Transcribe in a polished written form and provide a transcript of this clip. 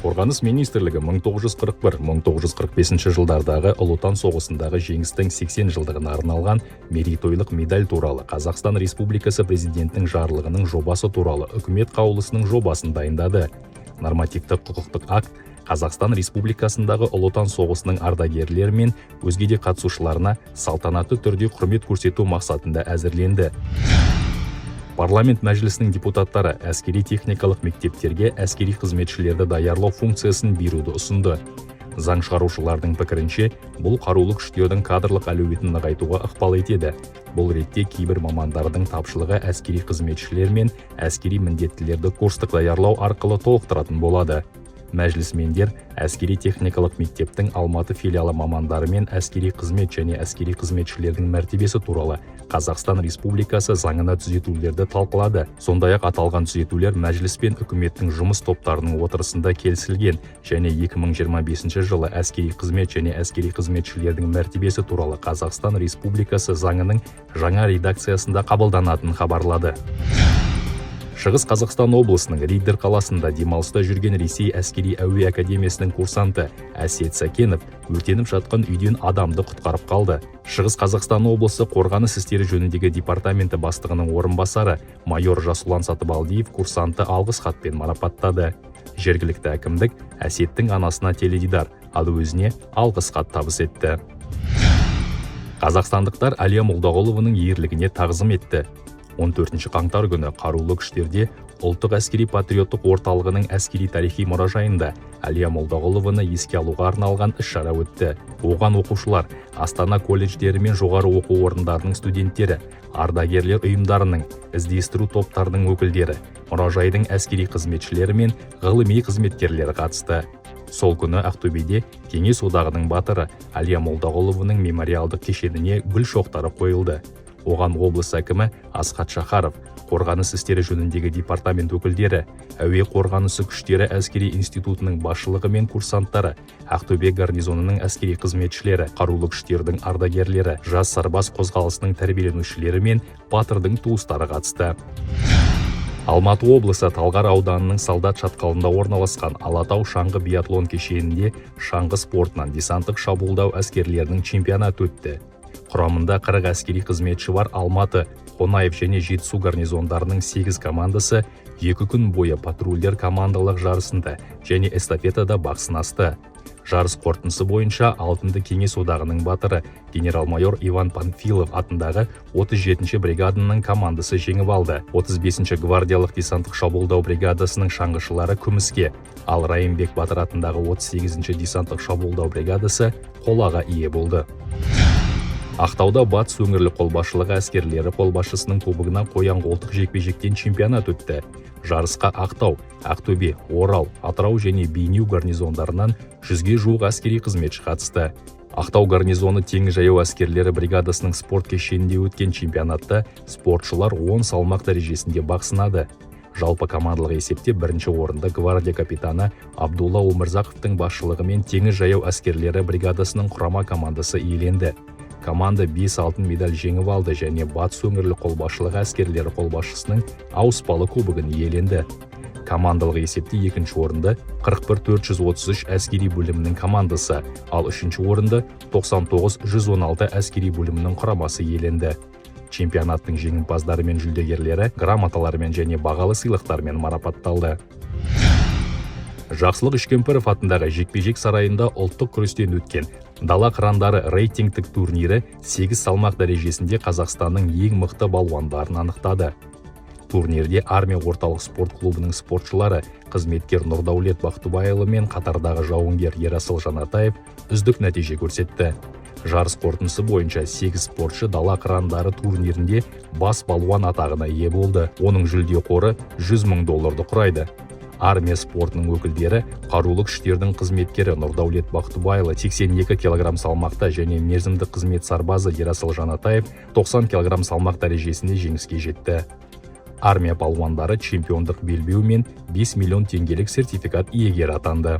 Қорғаныс министрлігі 1941-1945 жылдардағы Ұлы Отан соғысындағы жеңістің 80 жылдығына арналған мерейтойлық медаль туралы Қазақстан Республикасы президентінің жарлығының жобасы туралы үкімет қаулысының жобасын дайындады. Нормативтік құқықтық акт Қазақстан Республикасындағы Ұлы Отан соғысының ардагерлері мен өзге де қатысушыларына салтанатты түрде құрмет көрсету мақсатында әзірленді. Парламент мәжілісінің депутаттары әскери техникалық мектептерге әскери қызметшілерді даярлау функциясын беруді ұсынды. Заң шығарушылардың пікірінше, бұл қарулы күштердің кадрлық әлеуетін нығайтуға ықпал етеді. Бұл ретте кейбір мамандардың тапшылығы әскери қызметшілер мен әскери міндеттілерді курстық даярлау арқылы толықтыратын болады. Мәжілісмендер әскери техникалық мектептің Алматы филиалы мамандары мен әскери қызмет және әскери қызметшілердің мәртебесі туралы Қазақстан Республикасы заңына түзетулерді талқылады. Сондай-ақ аталған түзетулер мәжіліс пен үкіметтің жұмыс топтарының отырысында келісілген және 2025 жылы әскери қызмет және әскери қызметшілердің мәртебесі туралы Қазақстан Республикасы заңының жаңа редакциясында қабылданатынын хабарлады. Шығыс Қазақстан облысының Риддер қаласында демалыста жүрген Ресей әскери әуе академиясының курсанты Әсет Сәкенов өртеніп жатқан үйден адамды құтқарып қалды. Шығыс Қазақстан облысы қорғаныс істері жөніндегі департаменті бастығының орынбасары майор Жасұлан Сатыбалдиев курсанты алғыс хатпен марапаттады. Жергілікті әкімдік Әсеттің анасына теледидар, ал өзіне алғыс хат табыс етті. Қазақстандықтар Әлия Молдағұлованың ерлігіне тағзым етті. 14 қаңтар күні қарулы күштерде ұлттық әскери патриоттық орталығының әскери тарихи мұражайында Әлия Молдағұлованы еске алуға арналған іс-шара өтті. Оған оқушылар, Астана колледждері мен жоғары оқу орындарының студенттері, ардагерлер ұйымдарының, іздестіру топтарының өкілдері, мұражайдың әскери қызметшілері мен ғылыми қызметкерлері қатысты. Сол күні Ақтөбеде Кеңес одағының батыры Әлия Молдағұлованың мемориалдық кешеніне гүл шоқтары қойылды. Оған облыс әкімі Асхат Шахаров, қорғаныс істері жөніндегі департамент өкілдері, әуе қорғанысы күштері әскери институтының басшылығы мен курсанттары, Ақтөбе гарнизонының әскери қызметшілері, қарулы күштердің ардагерлері, жас сарбаз қозғалысының тәрбиеленушілері мен батырдың туыстары қатысты. Алматы облысы Талғар ауданының Солдат шатқалында орналасқан Алатау шаңғы биатлон кешенінде шаңғы спортынан десанттық шабуылдау әскерлерінің чемпионаты өтті. Құрамында 40 әскери қызметші бар. Алматы, Қонаев және Жетісу гарнизондарының 8 командасы 2 күн бойы патрульдер командалық жарысында және эстафетада бақ сынасты. Жарыс қорытындысы бойынша алтынды Кеңес одағының батыры генерал-майор Иван Панфилов атындағы 37-ші бригаданың командасы жеңіп алды. 35-ші гвардиялық десанттық шабуылдау бригадасының шаңғышылары күміске, ал Райымбек Батыр атындағы 38-ші десанттық шабуылдау бригадасы қолаға ие болды. Ақтауда батыс өңірлік қолбасшылығы әскерлері қолбасшысының тобығынан қоян-қолтық жекпе-жектен чемпионат өтті. Жарысқа Ақтау, Ақтөбе, Орал, Атырау және Бейнеу гарнизондарынан 100-ге жуық әскери қызметші қатысты. Ақтау гарнизоны теңіз жаяу әскерлері бригадасының спорт кешенінде өткен чемпионатта спортшылар 10 салмақ дәрежесінде бақ сынады. Жалпы командалық есепте бірінші орында гвардия капитаны Абдулла Омырзақовтың басшылығымен теңіз жаяу әскерлері бригадасының құрама командасы иеленді. Команда 5 алтын медаль жеңіп алды және батыс өңірлік қолбасшылығы әскерлері қолбасшысының ауыспалы кубогын иеленді. Командалық есепте екінші орынды 41-433 әскери бөлімінің командасы, ал үшінші орынды 99-116 әскери бөлімінің құрамасы иеленді. Чемпионаттың жеңімпаздары мен жүлдегерлері грамоталармен және бағалы сыйлықтармен марапатталды. Жақсылық Үшкемпіров атындағы жекпе-жек сарайында ұлттық күрестен өткен дала қырандары рейтингтік турнирі 8 салмақ дәрежесінде Қазақстанның ең мықты балуандарын анықтады. Турнирде армия орталық спорт клубының спортшылары қызметкер Нұрдаулет Бақтыбайұлы мен қатардағы жауынгер Ерасыл Жанатаев үздік нәтиже көрсетті. Жарыс қорытындысы бойынша 8 спортшы дала қырандары турнирінде бас балуан атағына ие болды. Оның жүлде қоры $100,000 құрайды. Армия спортының өкілдері қарулы күштердің қызметкері Нұрдаулет Бақтыбайұлы 82 кг салмақта және мерзімді қызмет сарбазы Ерасыл Жанатаев 90 кг салмақ дәрежесінде жеңіске жетті. Армия палуандары чемпиондық белбеу мен 5 миллион теңгелік сертификат иегері атанды.